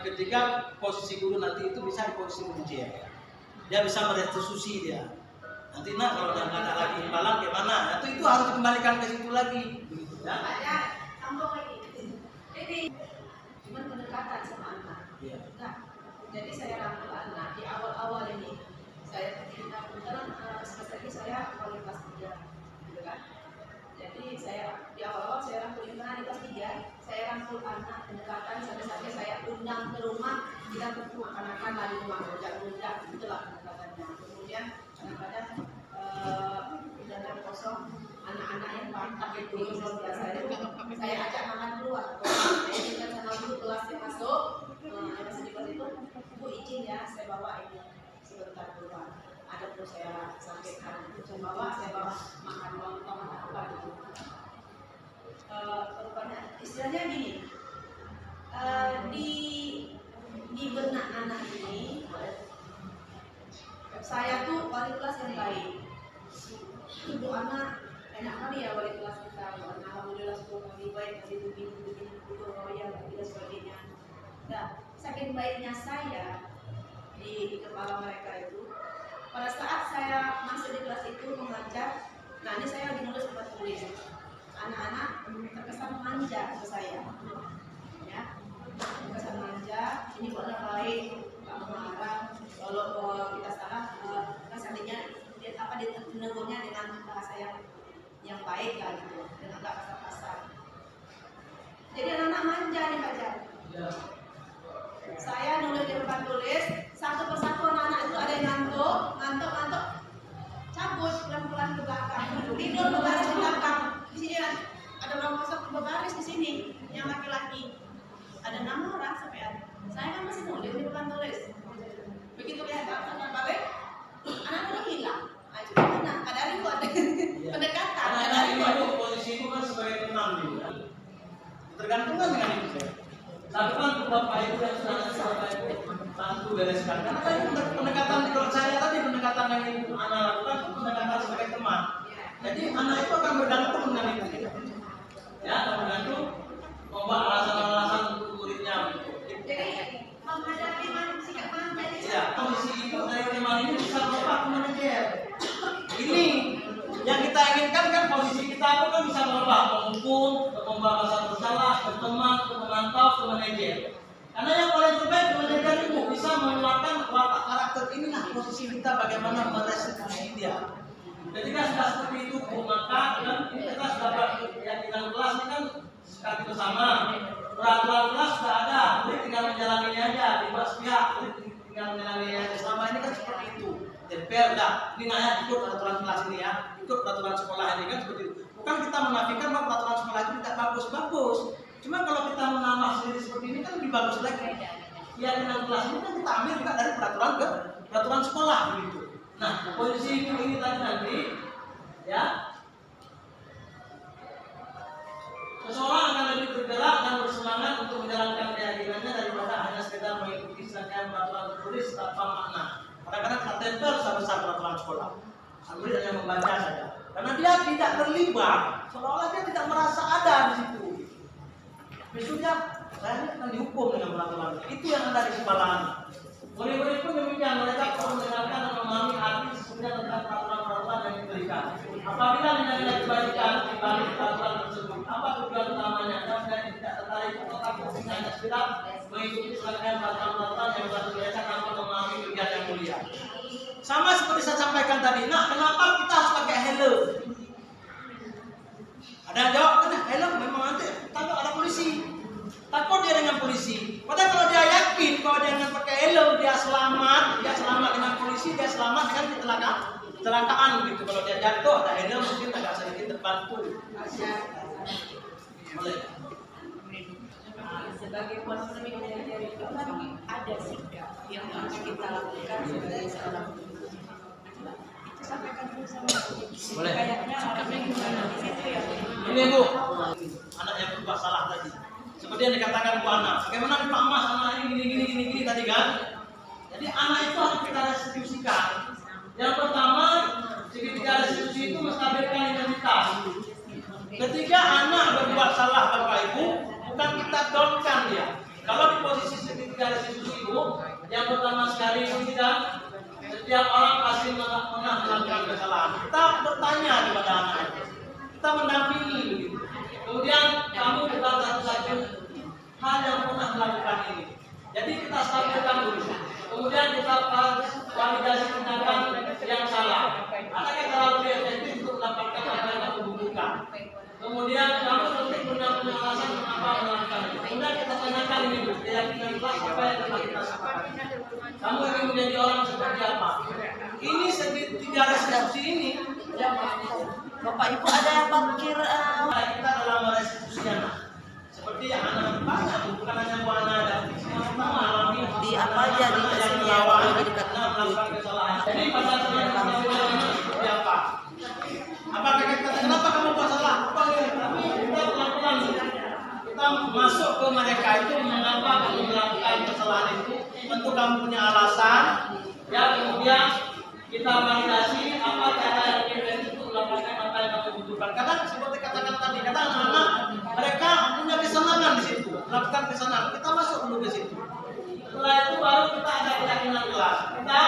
Ketika posisi guru nanti itu bisa di posisi ujian, dia bisa merestitusi dia. Nanti kalau udah nggak ada lagi imbalan gimana? Itu harus dikembalikan ke situ lagi. Begitu, ya. Ada tambah lagi. Jadi cuma pendekatan sama anak. Iya. Nah, jadi saya rangkul anak di awal-awal ini. Saya kebetulan semester ini saya wali kelas 3, gitu kan. Jadi saya di awal-awal saya rangkul anak di kelas 3. Saya rangkul anak pendekatan sampai saya undang ke rumah, kita bertemu makan-makan lah di rumah, rujak-rujak, itulah pendekatannya. Kemudian kadang-kadang dan kosong anak-anak yang mantap itu luar biasa itu saya ajak makan keluar. Saya izinkan sama guru kelasnya masuk, yang masih di kelas itu, Bu izin ya saya bawa ini sebentar keluar. Ada perlu saya sampaikan, saya bawa makan lontong atau apa gitu. Rupanya istilahnya gini, di benak anak ini saya tuh wali kelas yang baik. Untuk anak enak kali ya wali kelas kita, alhamdulillah semua kami baik, kami begini royal dan sebagainya. Nah, saking baiknya saya di kepala mereka itu, pada saat saya masuk di kelas itu mengajar, nah ini saya lagi nulis tempat tulis. Anak-anak terkesan manja ke saya, ya, terkesan manja. Ini koknya baik, nggak marah. Kalau kita salah, kasarnya dinegurnya dengan bahasa yang baik lah gitu, dengan nggak kasar-kasar. Jadi anak-anak manja nih Kak Jar. Saya nulis di tempat tulis, satu persatu anak-anak itu ada yang ngantuk, cabut pelan-pelan ke belakang, tidur berbaris di belakang. Di sini ada orang masuk berbaris di sini, yang laki-laki. Ada 6 orang sampai ada. Saya kan masih nulis di depan tulis. Begitu lihat anak balik, anak-anak hilang. Itu benar. Padahal itu ada pendekatan. Karena ini posisi itu kan sebagai penang juga. bergantungan dengan itu. Lakukan Bapak Ibu yang sudah Bapak Ibu bantu bereskan. Karena kan pendekatan kalau saya tadi pendekatan yang ibu anak lakukan itu pendekatan sebagai teman. Jadi anak itu akan bergantung dengan itu. Ya, akan bergantung membuat alasan-alasan untuk muridnya. Jadi menghadapi manusia jadi Ya, kondisi itu dari teman ini bisa berubah ke manajer. Ini yang kita inginkan kan kondisi kita itu kan bisa berubah, menghukum, membawa masalah bersalah, berteman, memantau, ke manajer. Karena yang paling terbaik manajer itu bisa mengeluarkan watak karakter inilah posisi kita bagaimana merestitusi dia. Ketika sudah seperti itu, maka kan ini kita sudah keyakinan kelas ini kan sekali bersama. Peraturan kelas sudah ada, murid tinggal menjalaninya aja, dibuat sepihak, murid tinggal menjalaninya aja. Selama ini kan seperti itu. Tempel dah, ini nanya ikut peraturan kelas ini ya, ikut peraturan sekolah ini kan seperti itu. Bukan kita menafikan bahwa peraturan sekolah itu tidak bagus-bagus. Cuma kalau kita menambah sendiri seperti ini kan lebih bagus lagi. Keyakinan kelas ini kan kita ambil juga dari peraturan ke peraturan sekolah begitu. Nah, posisi ini tadi nanti ya. Seseorang akan lebih bergerak dan bersemangat untuk menjalankan keyakinannya daripada hanya sekedar mengikuti serangkaian peraturan tertulis tanpa makna. Kadang-kadang kita tempel besar peraturan sekolah. Murid hanya membaca saja. Karena dia tidak terlibat, seolah-olah dia tidak merasa ada di situ. Besoknya saya akan dihukum dengan peraturan. Itu yang ada di kepala. Murid-murid pun demikian, mereka perlu mendengarkan dan memahami arti sesungguhnya tentang peraturan-peraturan yang diberikan. Apabila nilai-nilai kebaikan di balik peraturan tersebut, apa tujuan utamanya? Dan tidak tertarik untuk takut hanya sekedar mengikuti serangkaian peraturan-peraturan yang sudah biasa tanpa memahami kegiatan yang mulia. Sama seperti saya sampaikan tadi. Nah, kenapa kita harus pakai helm? Ada yang jawab, helm memang nanti takut ada polisi. Takut dia dengan polisi. Padahal kalau dia yakin bahwa dia dengan pakai helm dia selamat dengan polisi, dia selamat dengan kecelakaan gitu. Kalau dia jatuh ada helm mungkin agak sedikit terbantu. Boleh. sebagai muslim dari itu kan ada sikap yang harus kita lakukan sebagai seorang sampaikan dulu sama boleh. Kayaknya orangnya gimana di situ ya. Ini Bu, anak yang berbuat salah tadi. Seperti yang dikatakan Bu Ana, bagaimana Pak Mas anak ini gini tadi kan? Jadi anak itu harus kita restitusikan. Yang pertama, segitiga restitusi itu menstabilkan identitas. Ketika anak berbuat salah Bapak Ibu, bukan kita downkan dia. Kalau di posisi segitiga restitusi itu, yang pertama sekali itu kita setiap orang pasti pernah melakukan kesalahan. Kita bertanya kepada anak itu, kita mendampingi begitu. Kemudian kamu bukan satu-satu hal yang pernah melakukan ini. Jadi kita stabilkan dulu. Kemudian kita validasi tindakan yang salah. Adakah cara lebih efektif untuk mendapatkan apa yang kamu butuhkan? Kemudian kamu tentu punya alasan kenapa melakukan itu. Kemudian kita tanyakan ini Bu, keyakinan kelas apa yang telah kita sepakati. Kamu ingin menjadi orang seperti apa? Ini segitiga restitusi ini. Bapak Ibu ada bakir Kita dalam restitusi anak. Seperti yang anak banyak, bukan hanya Bu Ana dan semua alami di apa aja di sini ya melawan, di dekat melakukan kesalahan. Jadi pada saat ini seperti apa? Apakah kita kenapa kamu buat salah? Tapi kita pelan-pelan kita masuk ke mereka itu mengapa kamu melakukan kesalahan itu. Tentu kamu punya alasan. Ya kemudian kita validasi apa cara yang efektif untuk melakukan apa yang kamu butuhkan. Kadang seperti katakan tadi, kadang anak mereka punya kesenangan di situ, melakukan kesenangan. Kita masuk dulu ke situ. Setelah itu baru kita ada keyakinan kelas. Kita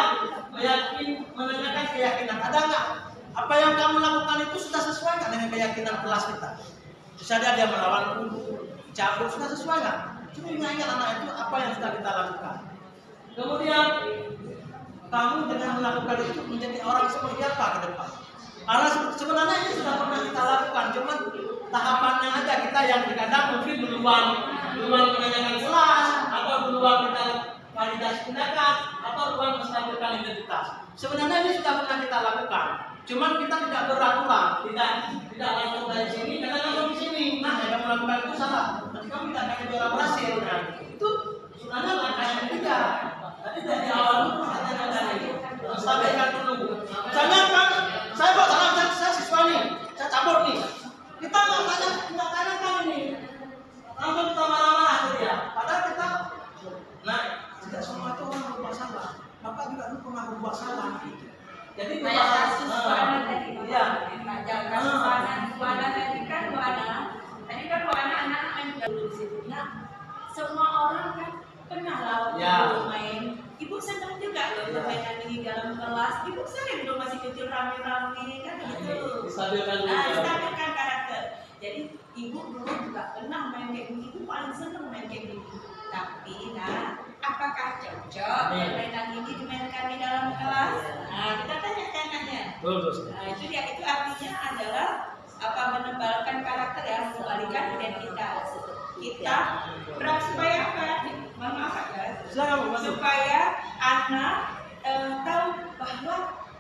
menanyakan keyakinan. Ada nggak? Apa yang kamu lakukan itu sudah sesuai nggak dengan keyakinan kelas kita? Misalnya dia melawan guru, cabut, sudah sesuai nggak? Cuma ingat anak itu apa yang sudah kita lakukan. Kemudian kamu dengan melakukan itu menjadi orang seperti apa ke depan? Karena sebenarnya ini sudah pernah kita lakukan, cuma tahapannya aja kita yang kadang mungkin duluan menanyakan kelas, atau duluan kita validasi tindakan, atau duluan menstabilkan identitas. Sebenarnya ini sudah pernah kita lakukan, cuma kita tidak beraturan, tidak langsung dari sini, karena langsung di sini. Nah, yang melakukan itu salah. Nanti kamu tidak akan juara berhasil. Nah, itu sebenarnya langkah yang ketiga. Tadi dari awal itu katanya dari menstabilkan dulu. Misalnya kan, saya buat salah, saya siswa nih, saya cabut nih. Kita nggak tanyakan ini. Kamu Jadi kayak kasus Buana tadi, iya. kasus Buana tadi kan Buana anak-anak main Dulu di situ. Nah, semua orang kan pernah lah waktu Ya. dulu main. Ibu senang juga loh permainan ini dalam kelas. Ibu sering dulu masih kecil rame-rame kan gitu. Distabilkan Nah, juga. stabilkan karakter. Jadi ibu dulu juga pernah main kayak gini. Ibu paling senang main kayak gini. Tapi, nah, apakah cocok permainan ini dimainkan di dalam kelas? Nah, kita tanya ke anaknya. Betul. Nah, itu dia, itu artinya adalah apa, menebalkan karakter ya, mengembalikan identitas. Kita supaya apa? Mohon maaf ya. Silakan, Bu. Supaya anak tahu bahwa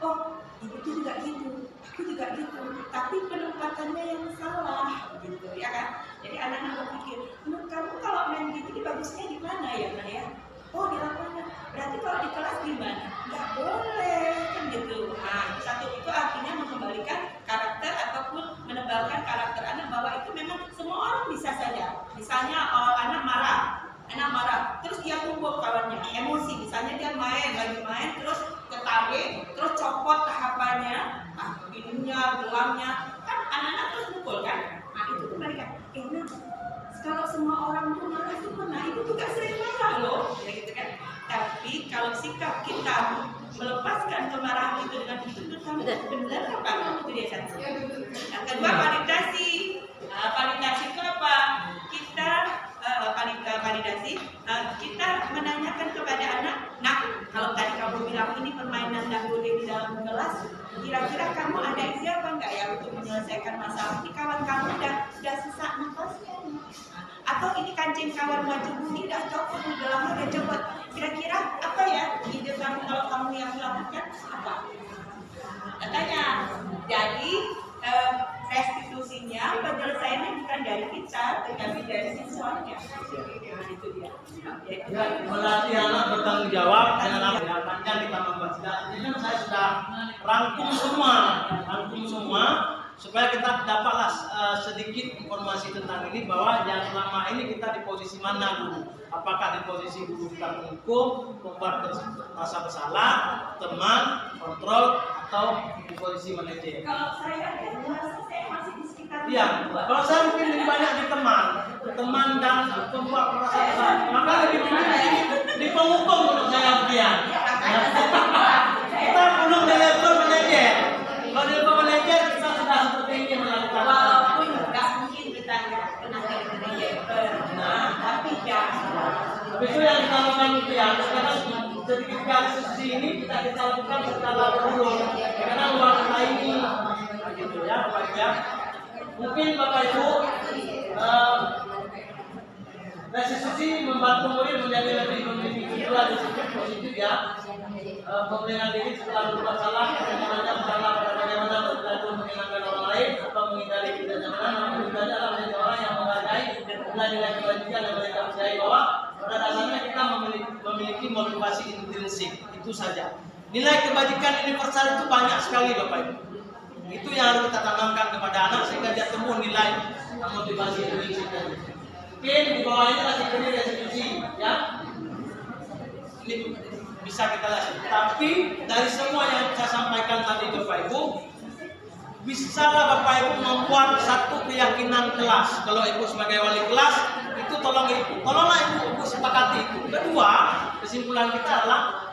oh, ibu itu juga gitu, aku juga gitu. Tapi penempatannya yang salah, gitu ya kan? Jadi anak-anak berpikir, menurut kamu kalau main gitu ini bagusnya di mana ya, Nak ya? Oh, di lapangan. Berarti kalau di kelas gimana? Nggak boleh, kan gitu. Nah, itu artinya mengembalikan karakter ataupun menebalkan karakter anak bahwa itu memang semua orang bisa saja. Misalnya anak marah, terus dia kumpul kawannya, emosi. Misalnya dia lagi main, terus ketarik, terus copot tahapannya, ininya, gelangnya, kan anak-anak terus mukul kan? Nah, itu kembalikan. Kalau semua orang tuh marah itu pernah, ibu juga sering marah loh, ya gitu kan. Tapi kalau sikap kita melepaskan kemarahan itu dengan itu benar apa? Itu dia satu. Yang kedua validasi. Validasi itu apa? Kita validasi. Kita menanyakan kepada anak. Nah, kalau tadi kamu bilang ini permainan dan boleh di dalam kelas, kira-kira kamu ada ide apa enggak ya untuk menyelesaikan masalah? Ini kawan kamu udah sesak nafasnya. Atau ini kancing kawan wajib bunyi udah copot, udah lama udah copot. Kira-kira apa ya ide kamu kalau kamu yang melakukan apa? Katanya, jadi restitusinya penyelesaiannya bukan dari kita, tetapi dari siswanya. Nah, itu dia. Ya, melatih anak bertanggung jawab dengan apa yang panjang kita membaca. Ini kan saya sudah rangkum semua supaya kita dapatlah sedikit informasi tentang ini, bahwa yang selama ini kita di posisi mana dulu? Apakah di posisi guru kita menghukum, membuat merasa bersalah, teman, kontrol, atau di posisi manajer? Kalau saya masih di sekitar. Iya, kalau saya mungkin lebih banyak di teman dan pembuat merasa bersalah. Maka lebih di penghukum menurut saya dia. Kita belum di level manajer. Kalau di level manajer kita sudah seperti ini melakukan. Walaupun nggak mungkin kita nggak pernah jadi manajer, tapi jangan. Tapi itu yang kita lakukan itu ya, karena sedikit kali sesi ini kita lakukan secara berurut. Karena luar kita ini, gitu ya, Bapak Ibu ya. Mungkin Bapak Ibu restitusi membantu murid menjadi lebih memiliki tujuan positif ya. Pemberian diri setelah berbuat salah, bagaimana bagaimana bergantung menyenangkan orang lain atau menghindari ketidaknyamanan, namun juga adalah menjadi orang yang menghargai nilai-nilai kebajikan yang mereka percayai, bahwa pada dasarnya kita memiliki motivasi intrinsik. Itu saja. Nilai kebajikan universal itu banyak sekali Bapak Ibu. Itu yang harus kita tanamkan kepada anak sehingga dia temu nilai motivasi intrinsik. Mungkin di bawah ini masih beri restitusi ya. Ini bisa kita lihat. Tapi dari semua yang saya sampaikan tadi Bapak Ibu, bisalah Bapak Ibu membuat satu keyakinan kelas. Kalau Ibu sebagai wali kelas, itu tolonglah Ibu sepakati itu. Kedua, kesimpulan kita adalah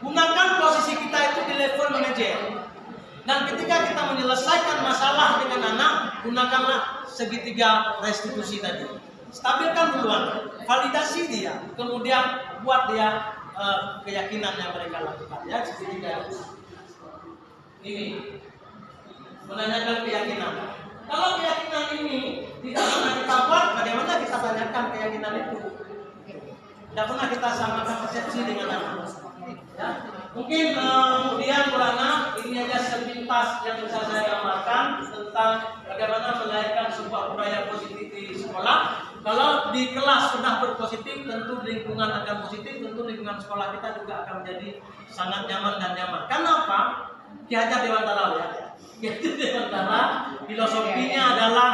gunakan posisi kita itu di level manajer. Dan ketika kita menyelesaikan masalah dengan anak, gunakanlah segitiga restitusi tadi. Stabilkan duluan, validasi dia, kemudian buat dia keyakinan yang mereka lakukan ya, segitiga ini menanyakan keyakinan. Kalau keyakinan ini tidak pernah kita buat, bagaimana kita tanyakan keyakinan itu? Tidak pernah kita samakan persepsi dengan anak ya. Mungkin kemudian Burana, ini aja sepintas yang bisa saya gambarkan tentang bagaimana melahirkan sebuah budaya positif di sekolah. Kalau di kelas sudah berpositif, tentu lingkungan akan positif, tentu lingkungan sekolah kita juga akan menjadi sangat nyaman dan nyaman. Kenapa? Ki Hajar Dewantara ya. Ki Hajar Dewantara filosofinya adalah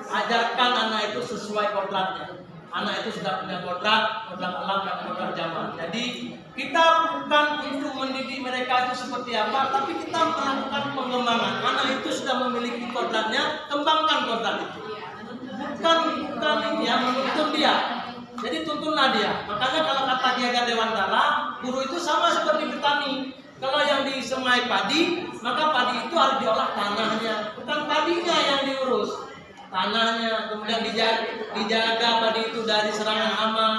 ajarkan anak itu sesuai kodratnya. anak itu sudah punya kodrat alam dan kodrat zaman. Jadi kita bukan untuk mendidik mereka itu seperti apa, tapi kita melakukan pengembangan. Anak itu sudah memiliki kodratnya, kembangkan kodrat itu. Bukan ini ya, menuntun dia. Jadi tuntunlah dia. Makanya kalau kata Ki Hajar Dewantara, guru itu sama seperti petani. Kalau yang disemai padi, maka padi itu harus diolah tanahnya, bukan padinya yang diurus. Tanahnya, kemudian dijaga padi itu dari serangan hama.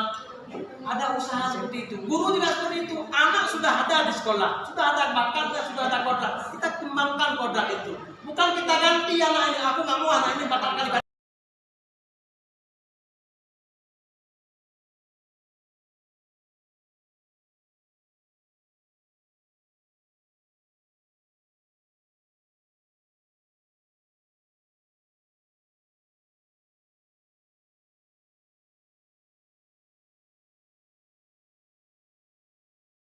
Ada usaha seperti itu. Guru juga seperti itu. Anak sudah ada di sekolah, sudah ada bakatnya, sudah ada kodrat. Kita kembangkan kodrat itu. Bukan kita ganti anak ini. Aku nggak mau anak ini batalkan